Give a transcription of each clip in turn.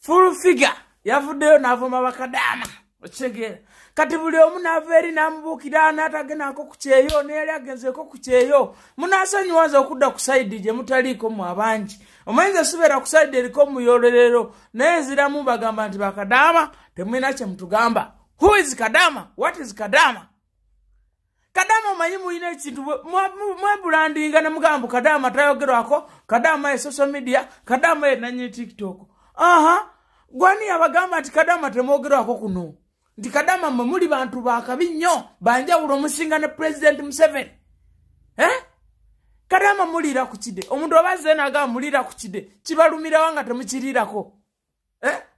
full figure yavuddeyo n'avuma bakadaama okitegeera kati buli omu n'ava eri n'amubuukira n'atagenako ku kyeyo n'eri agenzeko ku kyeyo munaasonyiwaza okudda ku sayidi gye mutaliiko mu abangi omayinza sibeera ku sayidi eriko muyololero naye nziramu bagamba nti bakadaama temulina kye mutugamba. Who is Kadaama? What is Kadaama? Kadaama omanyi mulina ekintu mwebulandinga ne mugamba Kadaama tayogerwako, Kadaama ye social media, Kadaama ye nanyi TikTok. Gwani abagamba nti Kadaama temwogerwako kuno. Nti Kadaama mwe muli bantu bakabi nnyo banjawulo musinga ne President Museveni. Kadaama mulira ku kide. Omuntu abazze n'agamba mulira ku kide. Kibalumira wanga temukirirako.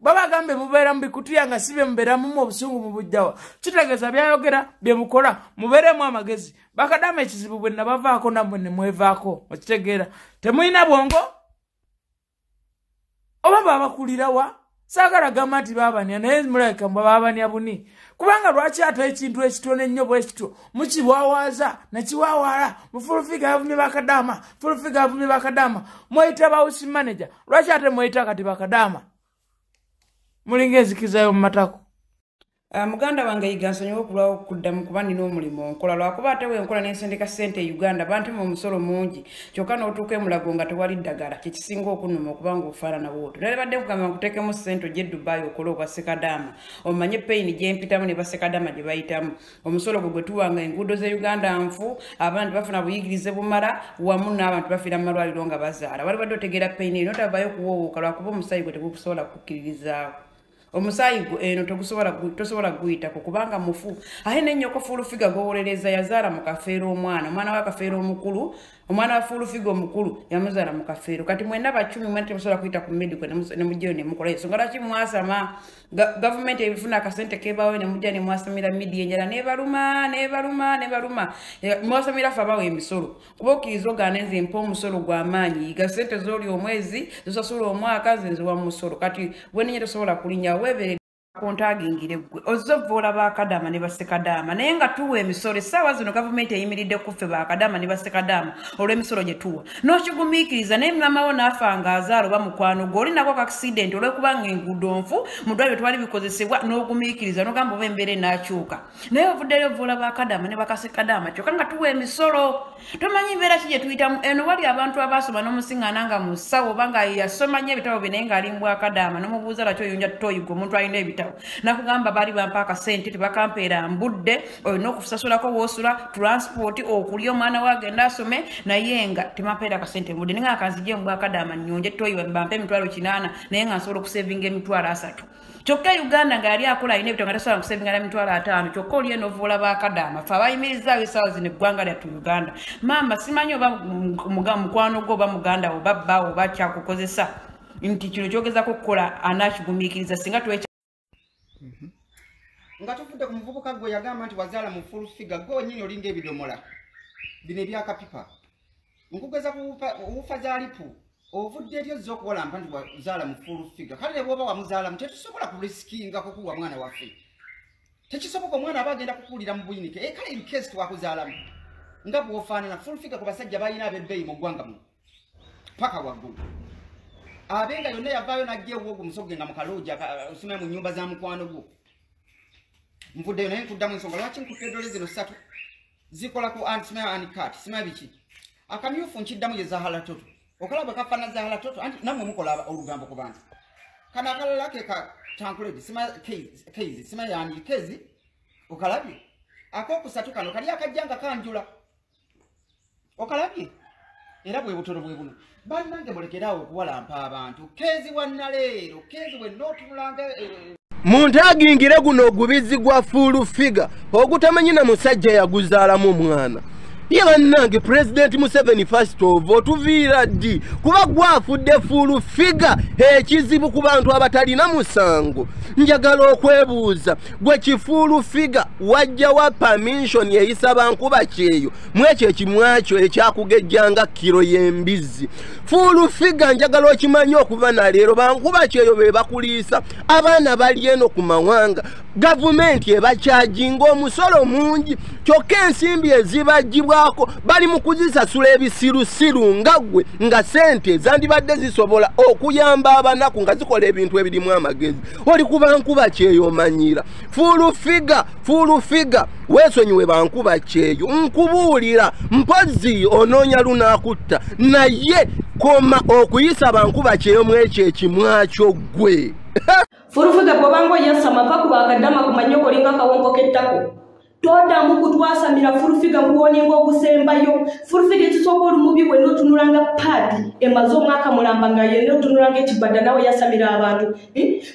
Baba gambe mubera mbikutuya nga sibe mbera mu obusungu mu bujjawa. Kitegeeza byayogera bye mukola muberemu amagezi. Bakadaama ekizibu bwe nabavaako namwe ne mwevaako. Okitegeera temuyina bwongo oba babakulira wa saagala gamba nti baabanya naye mulabika mwe baabanya buni kubanga lwaki ate ekintu ekitone ennyo bwe kityo mukiwawaaza nakiwawaala mufulufiga yavumye bakadaama fulufiga yavumye bakadaama mweyita house manager lwaki ate mweyita kati bakadaama mulinga ezikizayo mu matako. Muganda wange yigansonyiwa okulwawo okuddamu kuba nina omulimu nkola lwakuba ate wenkola n'ensendeka ssente e Uganda bantu mu musolo mungi kyokka n'otuuka emulago nga tewali ddagala kyekisinga okunnuma okubanga ofaanana bw'otyo. Nali badde nkugamba nkuteekemu ssente ojje Dubai okole obwa Sekadaama omanye payini gye mpitamu ne Basekadaama gye bayitamu omusolo gwe tuwanga enguudo ze Uganda nfu abantu bafuna buyigirize bumala wamu n'abantu bafiira mu malwaliro nga bazaala wali badde otegeera payini eno tavaayo kuwowooka lwakuba omusayi gwe tegukusobola kukkiririzaawo. Omusayi eno tosobola guyita kubanga mufu ahe n'ennyoko fulufiga gowolereza yazaala mu kafeero omwana wa kafeero omukulu omwana wa fulufiga omukulu yamuzaala mu kafeero kati mwenda bacumi mwena temusobola kuyita ku medico ne mujjayo ne mukola ensonga lwaki mwasama gavumenti ebifuna akasente kebaawo ne mujja ne mwasamira media enjala nebaluma mwasamira fe abawo emisolo kuba okkiriza ogaana nze mpa omusolo gw'amaanyi yiga ssente z'oli omwezi zosasula omwaka nze nziwa mu musolo kati bwenenye tosobola kulinnya weebere kontagingire gwe ozovoola bakadaama ne Basekadaama naye nga tuwa emisolo essaawa zino gavumenti eyimiridde kuffe bakadaama ne Basekadaama olw'emisolo gye tuwa n'okigumiikiriza naye mamawo n'afa nga azaala oba mukwano gwe oli nako akakisidenti olw'okubanga enguudo nfu mu ddwaliro twali bikozesebwa n'ogumiikiriza n'ogamba oba embeera enaakyuka naye ovuddeyo ovoola bakadaama ne Basekadaama kyokka nga tuwa emisolo tomanyi mbeera ki gye tuyitamu eno wali abantu abaasoma n'omusiŋŋaana nga mu ssawo oba nga yasoma nnyo ebitabo bye naye ng'ali mu Bwakadaama n'omubuuza lwaki oyunja tutoyigwa omuntu alina ebitabo nakugamba bali bampa akasente tebakampeera mbudde olina okusasulako woosula transport okulya omwana wagenda asome naye nga temampeera akasente mbudde ninga akanzije mu Bwakadaama nnyonje toyiwa bampe emitwalo 8 naye nga nsobola okusevinga emitwalo 3 kyokka Uganda nga yali akola alina ebitabo nga tasobola kusevinga emitwalo 5 kyokka oli eno ovoola Bakadaama fe abayimirizaawo essaawa zino eggwanga lyattu Uganda maama simanyi oba mukwano gwo oba muganda oba bbaawo oba kyakukozesa nti kino kyogezako okukola anaakigumiikiriza singa tuwe nga tufudde ku muvubuka gwe yagamba nti wazaala mu full figure gwe nyinyi olinga ebidomola bino ebyakapipa nkugeza kuwufa zaalipu ovudde eri ozza okuwalampa nti wazaala mu full figure kale ne bwoba wamuzaalamu tetusobola kurisikinga kukuwa mwana waffe tekisoboka omwana aba agenda kukuwulira mu buyinike kale incase twakuzaalamu nga bw'ofaanana full figure ku basajja balina ab'ebbeeyi mu ggwanga muno paka waggulu abenga yonna yavaayo n'ajja ewoogo omusogo nga mukalooja osomera mu nnyumba za mukwano gwo nvuddeyo naye nkuddamu ensonga lwaki nkutte dole zino 3 zikola ku antimaya anikat sima biki akamyufu nkiddamu ye Zahara Toto okalaba kafaana Zahara Toto anti nammwe mukola olugambo ku bantu kana akalala ke ka tankuledi sima kezi sima yani kezi okalabye akokusatu kano kali akajjanga kanjula okalabye era bwe butono bwe buno bannange mulekerawo okuwalampa abantu kezi wannaleero kezi we n'otunulanga muntu agingire guno ogubizi gwa full figure ogutamanyi na musajja yaguzaalamu mwana ye bannange President Museveni first of otuviira ddi kuba gwafudde full figure ekizibu ku bantu abatalina musango njagala okwebuuza gwe kifull figure wajja wa permission eyisaba nkuba kyeyo mwekyo ekimwakyo ekyakugejjanga kiro y'embizi full figure njagala okimanyi okuva na leero bankuba kyeyo be bakuliisa abaana bali eno ku mawanga gavumenti ebakyajinga omusolo mungi kyokka ensimbi ezibagibwa okuvaako bali mu kuzisasula ebisirusiru nga ggwe nga sente zandibadde zisobola okuyamba abanaku nga zikola ebintu ebirimu amagezi oli kuba nkuba kyeyo omanyira fuulu figa weesonyiwe bankuba kyeyo nkubuulira mpozi onoonya lunaakutta naye koma okuyisa bankuba kyeyo mu ekyo ekimwakyo ggwe Furufiga bwobango yasama vaku bakadama kumanyoko linga kawongo kettako toda mukutwasamira furufiga kuoninga okusembayo furufiga ekisooka olumubi bwe notunulanga padi emazo omwaka mulamba nga ye notunulanga ekibadda nawe yasamira abantu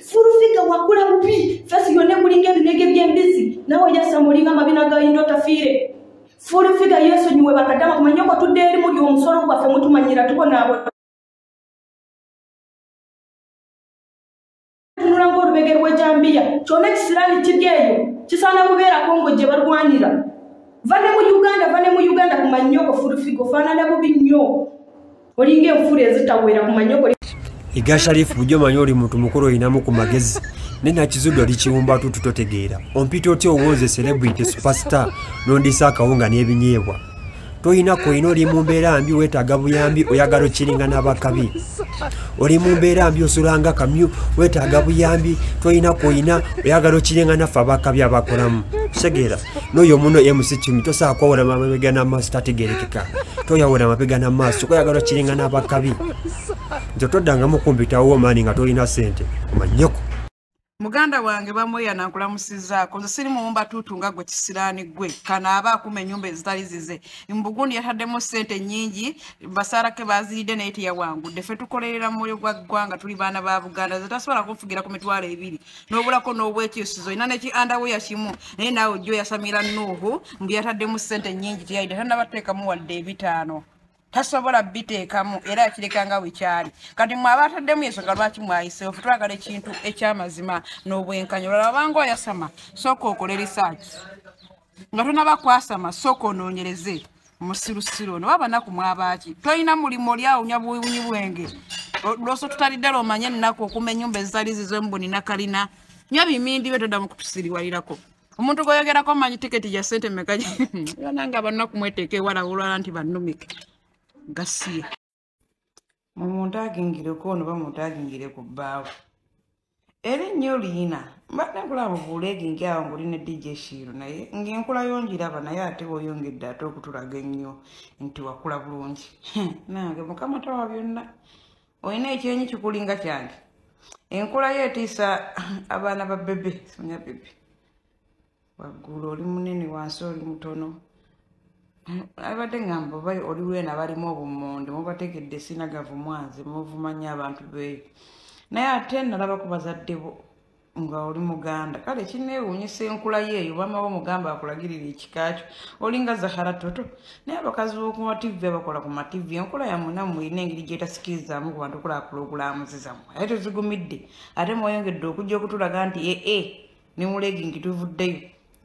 furufiga wakula bubi fesi yone kulinga ebinege by'embizi nawe yasama olinga amabina gayindo tafiire furufiga yeesonyiwe bakadama kumanyoko tudde eri muli omusolo gwaffe mutumanyira tuko naabo tunulanga olubege rw'ejambiya kyona kisirani kiryeyo kisana kubeera kongo gye barwanira vane mu Uganda kumanyoko furufigo fanana bubi nnyo olinga enfula ezitawera kumanyoko Iga Sharifu bujo manyi oli muntu mukulu oyinamu ku magezi nena kizudo likiwumba tutegeera ompita otya owonze celebrity superstar nondisa akawunga n'ebinyeebwa toyina koyina oli mu mbeera mbi weetaaga buyambi oyagala okiringa n'abakabi oli mu mbeera mbi osulanga kamyu weetaaga buyambi toyina koyina oyagala okiringa naffe abakabi abakolamu segeera n'oyo muno MC tosobola kwawula amabega n'amaaso tategeerekeka toyawula amabega n'amaaso oyagala okiringa n'abakabi nze toddangamu kumpitawo maani nga tolina sente kumanyoko Muganda wange bamweya nankulamusizaako nze siri muwumba tutunga gwe kisiraani gwe kana aba akuma ennyumba ezitali zize mbugundi yataddemu ssente nnyingi basarake baziridde naye teyawangudde ffe tukolerera mu mulyo gwa ggwanga tuli baana ba Buganda ze tasobola kunfugira ku mitwalo 2 n'obulako n'obwekyusizo ina neki andaweya kimu naye naawe ojjo yasamira Nuuhu mbu yataddemu ssente nnyingi teyayidde tannabateekamu wadde 5 tasobola biteekamu era yakirekanga wekyali kati mwe abataddemu ensonga lwaki mwayise ofe twagala ekintu ekyamazima n'obwenkanyo olala bango yasama sooka okole research nga tonaba kwasama sooka onoonyereze musirusiru ono wabanaku mwabaaki tolina mulimu oli awunya buwunyi bwenge lwoso tutali ddala omanye ennaku okuma ennyumba ezitali zizo emboni nakalina nya bimindi bye toddamu kutusiriwalirako omuntu goyogerako manyi tiketi gya ssente meka yonanga abannaku mweteeka ewala olwala nti bannumike gasiye mumuntu agingire kono bamuntu agingire ku bbaawo era ennyo oliyina mbadde nkulaba buuleegingi awo ng'olina DJ Shiro naye ng'enkula yongiraba naye ate oyongedde ate okutulaga ennyo nti wakula bulungi nange mukama tawa byonna olina ekyenyi kikulinga kyange enkula yeetiisa abaana ba bebe sonya bebe waggulu oli munene wansi oli mutono abadde ngamba bayi oli weena balimu obumonde mubategedde sinagavu mwanze muvumanya abantu beeyo naye ate nalaba ku bazadde bo nga oli Muganda kale kineewuunyisa enkula yeeyo bamawo mugamba akulagirira ekikaakyo olinga Zahara Toto naye abakazi b'oku mativi abakola ku mativi enkula yamunamu erina engeri gyetasikiririzaamu ku bantu kulaakulaamuzizamu aye tezigumidde ate mweyongedde okujja okutulaga nti ne mulegingi tuvuddeyo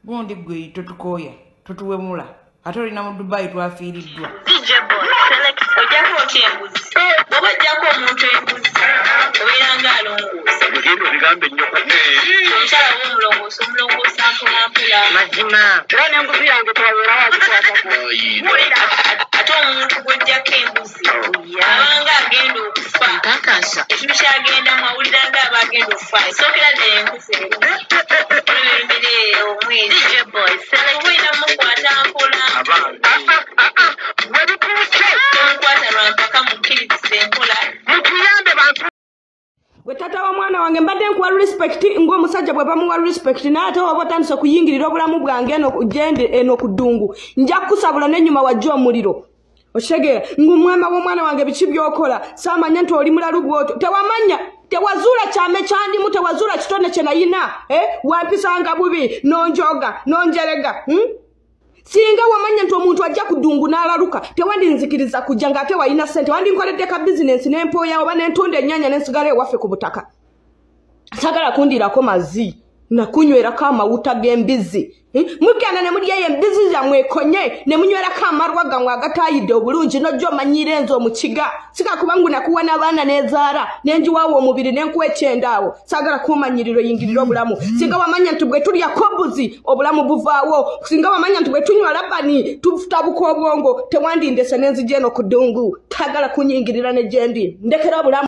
gundi gwe totukooya totuwemula ate olina mu Dubai twafiiriddwa DJ Boy select ojjako okyembuzi bwoba jjako omuntu embuzi obeeranga alongoosa mugendo bigambe nnyo omukyala w'omulongoosa omulongoosa mpolampola mazima era n'embuzi yange twabeera wazikwatako ate omuntu gw'ojjako embuzi abanga agenda okufa nkakasa ekintu kyagendamu awuliranga aba agenda okufa esookera ddala embuzi olwembere omwezi DJ Boy select obwina mukwata mpola gwe tata wa mwana wange mbadde nkuwa respect ng'omusajja bwe bamuwa respect naye ate oba otandise okuyingirira obulamu bwange eno ku ddungu nja kukusabula n'ennyuma wajja omuliro okitegeera ng'omwama w'omwana wange biki by'okola saamanya nti oli mulalu bw'otyo tewamanya tewazuula kyame kyandimu tewazuula kitone kye nayina wampisanga bubi nonjoga nonjerega singa wamanya nti omuntu ajja ku ddungu n'alaluka tewandinzikiriza kujja ng'ate walina ssente wandinkoledde ka bizinensi n'empooya oba n'entunda ennyaanya n'ensigala ewaffe ku butaka sagala kundirako mazzi nakunywera kama utagembizi mukana ne muri ye mbizi ya mwekonye ne munywera kama rwaga mwagataide obulungi no jo manyirenzo mu kiga sika kubangu nakuwa nabana nezara nenji wawo omubiri nenkwecendawo sagala kumanyiriro yingiriro obulamu singa wamanya ntubwe tuli yakobuzi obulamu buvaawo singa wamanya ntubwe tunywa labani tufutabuko obwongo tewandinde senenzi jeno kudungu tagala kunyingirira ne jendi ndekera obulamu